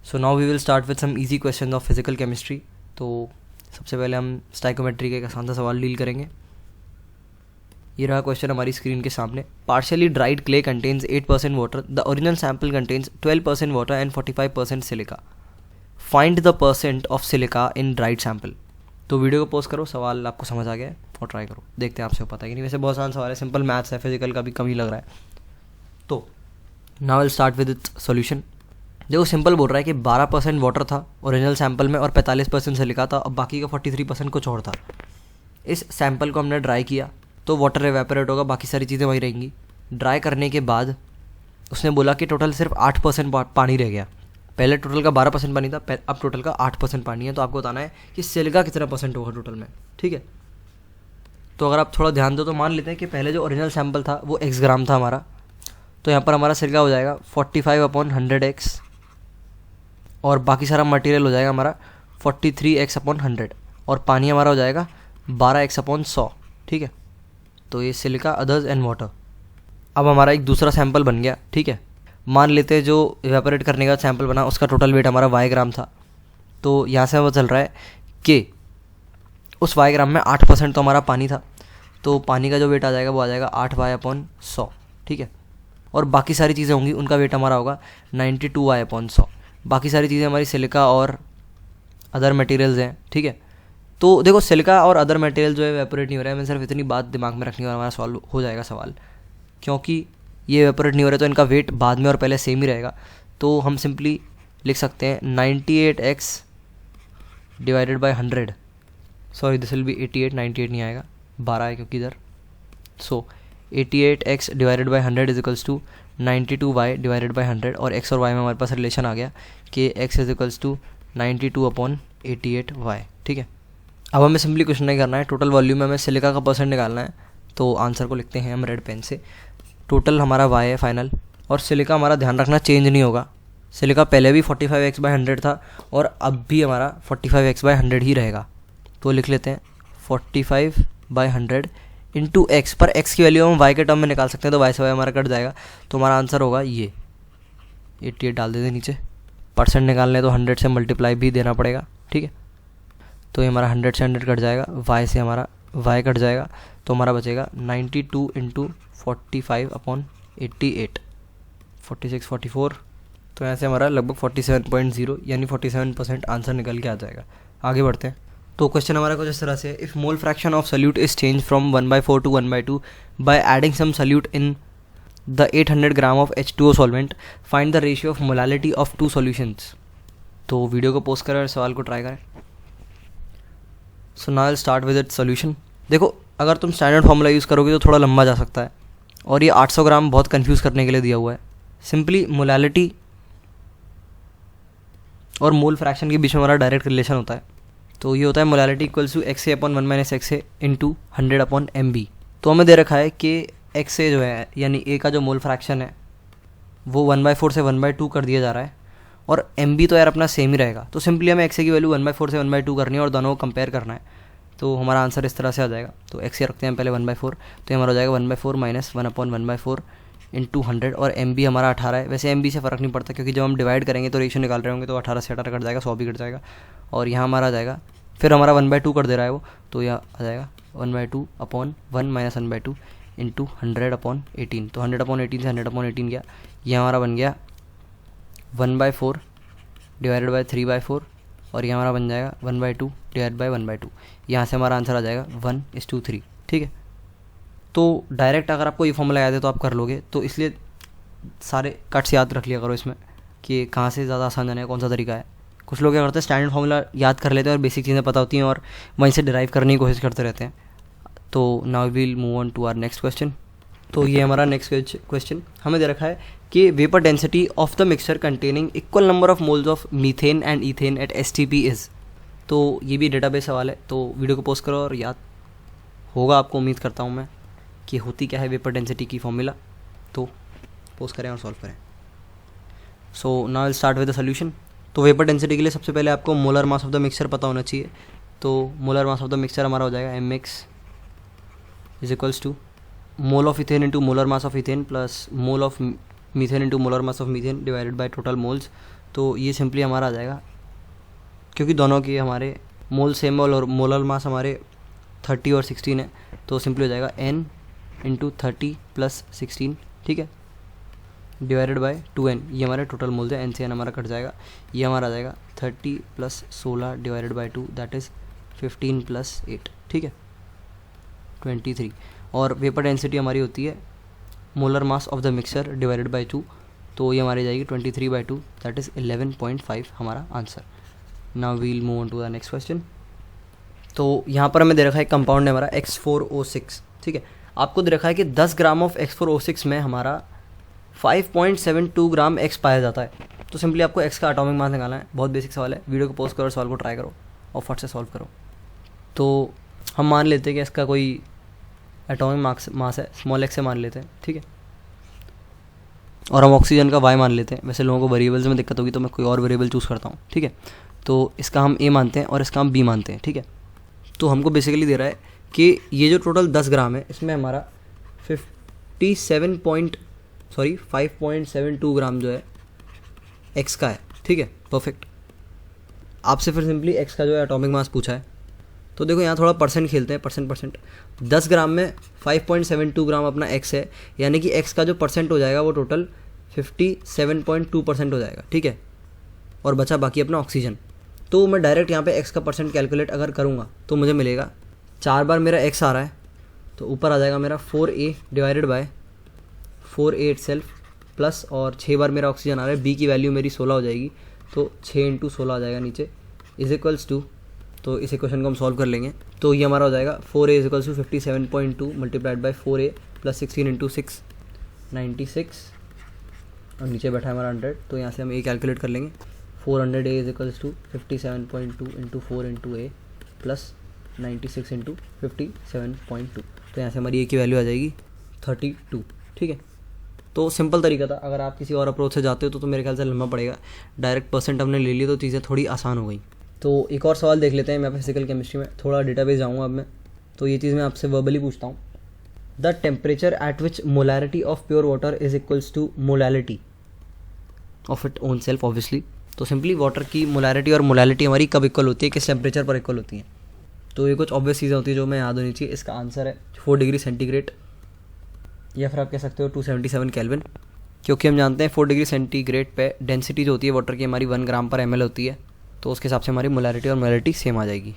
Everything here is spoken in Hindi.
So now we will start with some easy question of physical chemistry. तो सबसे पहले हम स्टाइकोमेट्री का एक आसान सा सवाल डील करेंगे। ये रहा क्वेश्चन हमारी स्क्रीन के सामने। Partially dried clay contains 8% water, the original sample contains 12% water and 45% silica. Find the percent of silica in dried sample. तो वीडियो को पॉज करो, सवाल आपको समझ आ गया है और ट्राई करो, देखते हैं आपसे पता है कि नहीं। वैसे बहुत आसान सवाल है, सिंपल मैथ्स है, फिजिकल का भी कम ही लग रहा है। तो now will start with its solution. देखो सिंपल बोल रहा है कि 12% वाटर था ओरिजिनल सैम्पल में और 45% सिलिका था, अब बाकी का 43% कुछ और था। इस सैम्पल को हमने ड्राई किया तो वाटर एवेपोरेट होगा, बाकी सारी चीज़ें वही रहेंगी। ड्राई करने के बाद उसने बोला कि टोटल सिर्फ 8% पानी रह गया। पहले टोटल का 12% पानी था, अब टोटल का 8% पानी है। तो आपको बताना है कि सिलिका कितना परसेंट होगा टोटल में, ठीक है। तो अगर आप थोड़ा ध्यान दो तो मान लेते हैं कि पहले जो ओरिजिनल सैम्पल था वो x ग्राम था हमारा, तो यहाँ पर हमारा सिलिका हो जाएगा 45/100x और बाकी सारा मटेरियल हो जाएगा हमारा 43x/100 और पानी हमारा हो जाएगा 12x/100, ठीक है। तो ये सिलिका, अदर्स एंड वाटर। अब हमारा एक दूसरा सैंपल बन गया, ठीक है। मान लेते हैं जो इवेपोरेट करने का सैंपल बना उसका टोटल वेट हमारा y ग्राम था। तो यहाँ से हमें चल रहा है कि उस y ग्राम में 8% तो हमारा पानी था, तो पानी का जो वेट आ जाएगा वो आ जाएगा 8y/100, ठीक है। और बाकी सारी चीज़ें होंगी, उनका वेट हमारा होगा 92y/100। बाकी सारी चीज़ें हमारी सिलिका और अदर मटेरियल्स हैं, ठीक है। तो देखो सिलिका और अदर मटेरियल जो है इवेपोरेट नहीं हो रहा है, मैं सिर्फ इतनी बात दिमाग में रखनी और हमारा सॉल्व हो जाएगा सवाल। क्योंकि ये इवेपोरेट नहीं हो रहा है तो इनका वेट बाद में और पहले सेम ही रहेगा। तो हम सिंपली लिख सकते हैं 98x divided by 100, sorry this will be 88, 98 नहीं आएगा, 12 है क्योंकि इधर। So 88x divided by 100 is equals to 92y divided by 100 और x और y में हमारे पास रिलेशन आ गया कि x is equals to 92/88y, ठीक है। अब हमें सिंपली कुछ नहीं करना है, टोटल वॉल्यूम में हमें सिलिका का परसेंट निकालना है। तो आंसर को लिखते हैं हम रेड पेन से। टोटल हमारा y है फाइनल, और सिलिका हमारा ध्यान रखना चेंज नहीं होगा। सिलिका पहले भी 45x/100 था और अब भी हमारा 45x/100 ही रहेगा। तो लिख लेते हैं 45/100 इंटू एक्स, पर x की वैल्यू हम y के टर्म में निकाल सकते हैं, तो y से y हमारा कट जाएगा। तो हमारा आंसर होगा ये 88 डाल देते नीचे। परसेंट निकालने तो 100 से मल्टीप्लाई भी देना पड़ेगा, ठीक है। तो ये हमारा 100 से 100 कट जाएगा, y से हमारा y कट जाएगा, तो हमारा बचेगा 92 इंटू 45/88, 46, 44। तो यहाँ से हमारा लगभग 47.0 यानी 47% आंसर निकल के आ जाएगा। आगे बढ़ते हैं। तो क्वेश्चन हमारा कुछ इस तरह से है, if mole fraction of solute is change from 1/4 to 1/2 by adding some solute in the 800 gram of H2O solvent, find the ratio of molality of two solutions. तो वीडियो को पोस्ट करें और सवाल को ट्राई करें। So now will start with its solution. देखो अगर तुम स्टैंडर्ड फार्मूला यूज़ करोगे तो थोड़ा लंबा जा सकता है, और ये 800 ग्राम बहुत कंफ्यूज करने के लिए दिया हुआ है। सिंपली मोलालिटी और मोल फ्रैक्शन के बीच में हमारा डायरेक्ट रिलेशन होता है। तो ये होता है molality equals to XA/1 - XA into 100/MB। तो हमें दे रखा है कि XA जो है यानी A का जो मोल फ्रैक्शन है वो 1/4 से 1/2 कर दिया जा रहा है, और MB तो यार अपना सेम ही रहेगा। तो सिंपली हमें XA की वैल्यू 1/4 से 1/2 करनी है और दोनों को कंपेयर करना है। तो हमारा आंसर इस तरह से आ जाएगा। तो XA रखते हैं पहले 1/4, तो ये हमारा हो जाएगा 1/4 माइनस 1/1/4 इंटू 100, और MB हमारा 18 है। वैसे MB से फ़र्क नहीं पड़ता क्योंकि जब हम डिवाइड करेंगे तो रेशियो निकाल रहे होंगे, तो 18 से 18 कट जाएगा, 100 भी कट जाएगा। और यहाँ हमारा आ जाएगा, फिर हमारा 1/2 कर दे रहा है वो, तो यह आ जाएगा 1/2/1 माइनस 1/2 इंटू 100/18। तो 100/18 से 100/18 गया, यह हमारा बन गया 1/4 डिवाइडेड बाई 3/4, और ये हमारा बन जाएगा 1/2 डिवाइड बाई 1/2। यहाँ से हमारा आंसर आ जाएगा 1:3, ठीक है। तो डायरेक्ट अगर आपको ये फॉर्मूला याद है तो आप कर लोगे, तो इसलिए सारे कट्स याद रख लिया करो इसमें कि कहाँ से ज़्यादा आसान जाना है, कौन सा तरीका है। कुछ लोग क्या करते हैं स्टैंडर्ड फार्मूला याद कर लेते हैं और बेसिक चीज़ें पता होती हैं और वहीं से डिराइव करने की कोशिश करते रहते हैं। तो now will move on to our next question. तो ये हमारा नेक्स्ट क्वेश्चन हमें दे रखा है कि vapour density of the mixture containing equal number of moles of methane and ethane at STP is. तो ये भी डेटाबेस सवाल है, तो वीडियो को पोस्ट करो और याद होगा आपको, उम्मीद करता हूँ मैं, कि होती क्या है वेपर डेंसिटी की फॉर्मूला। तो पोस्ट करें और सॉल्व करें। So now will start with the solution. तो वेपर डेंसिटी के लिए सबसे पहले आपको molar mass of the mixture पता होना चाहिए। तो molar mass of the mixture हमारा हो जाएगा MX is equals to mole of ethane into molar mass of ethane plus mole of methane into molar mass of methane divided by total moles. तो ये सिंपली हमारा आ जाएगा, क्योंकि दोनों की हमारे मोल सेम और मोलर मास हमारे 30 और 16 है, तो सिंपली हो जाएगा n इंटू 30 प्लस 16, ठीक है, डिवाइडेड बाय 2n। ये हमारे टोटल मोल्स है, n से n हमारा कट जाएगा, ये हमारा आ जाएगा 30 plus 16 divided by 2, that is 15 plus 8, ठीक है, 23। और वेपर डेंसिटी हमारी होती है molar mass of the mixer divided by 2, तो ये हमारी जाएगी 23/2, दैट इज़ 11.5 हमारा answer. Now we'll move on to the next question. तो यहाँ पर हमें दे रखा है कंपाउंड है हमारा X4O6, ठीक है। आपको दे रखा है कि 10 ग्राम ऑफ X4O6 में हमारा 5.72 ग्राम X पाया जाता है। तो सिंपली आपको X का एटॉमिक मास निकालना है, बहुत बेसिक सवाल है, वीडियो को पॉज करो, सवाल को ट्राई करो और फट से सॉल्व करो। तो हम मान लेते हैं कि इसका कोई एटॉमिक मास है, स्मॉल x से मान लेते हैं, ठीक है, और हम ऑक्सीजन का y मान लेते हैं। वैसे लोगों को वेरिएबल्स में दिक्कत होगी तो मैं कोई और वेरिएबल चूज़ करता हूँ, ठीक है। तो इसका हम a मानते हैं और इसका हम b मानते हैं, ठीक है। तो हमको बेसिकली दे रहा है कि ये जो टोटल 10 ग्राम है इसमें हमारा 5.72 ग्राम जो है x का है, ठीक है, परफेक्ट। आपसे फिर सिंपली x का जो है एटॉमिक मास पूछा है, तो देखो यहाँ थोड़ा परसेंट खेलते हैं, परसेंट 10 ग्राम में 5.72 ग्राम अपना x है, यानी कि x का जो परसेंट हो जाएगा वो टोटल 57.2% हो जाएगा, ठीक है, और बचा बाकी अपना ऑक्सीजन। तो मैं डायरेक्ट यहाँ पे x का परसेंट कैलकुलेट अगर करूँगा तो मुझे मिलेगा 4 बार मेरा x आ रहा है, तो ऊपर आ जाएगा मेरा 4a divided by 4a itself plus, और 6 बार मेरा ऑक्सीजन आ रहा है, b की वैल्यू मेरी 16 हो जाएगी, तो 6 × 16 आ जाएगा नीचे, इज इक्वल्स टू, तो इस इक्वेशन को हम सॉल्व कर लेंगे। तो ये हमारा हो जाएगा 4a is equals to 57.2 multiplied by 4a plus 16 × 6 96, और नीचे बैठा है हमारा 100, तो यहाँ से हम a कैलकुलेट कर लेंगे। 400a is equals to 57.2 × 4 × a plus 96 × 57.2, तो यहाँ से हमारी a की वैल्यू आ जाएगी 32, ठीक है। तो सिंपल तरीका था, अगर आप किसी और अप्रोच से जाते हो तो मेरे ख्याल से लंबा पड़ेगा। डायरेक्ट परसेंट हमने ले लिया तो चीज़ें थोड़ी आसान हो गई। तो एक और सवाल देख लेते हैं। मैं फिजिकल केमिस्ट्री में थोड़ा डेटाबेस जाऊँगा अब मैं, तो ये चीज़ मैं आपसे वर्बली पूछता हूँ। The temperature at which molarity of pure water is equals to molality of it own self, obviously. तो सिंपली वाटर की मोलैरिटी और मोलैलिटी हमारी कब इक्वल होती है, किस टेम्परेचर पर इक्वल होती है। तो ये कुछ ऑब्वियस चीज़ें होती है जो मैं याद होनी चाहिए। इसका आंसर है 4 डिग्री सेंटीग्रेड, या फिर आप कह सकते हो 277 केल्विन, क्योंकि हम जानते हैं 4 डिग्री सेंटीग्रेड पे डेंसिटी जो होती है वाटर की हमारी 1 ग्राम पर ml होती है, तो उसके हिसाब से हमारी मोलैरिटी और मोलैलिटी सेम आ जाएगी।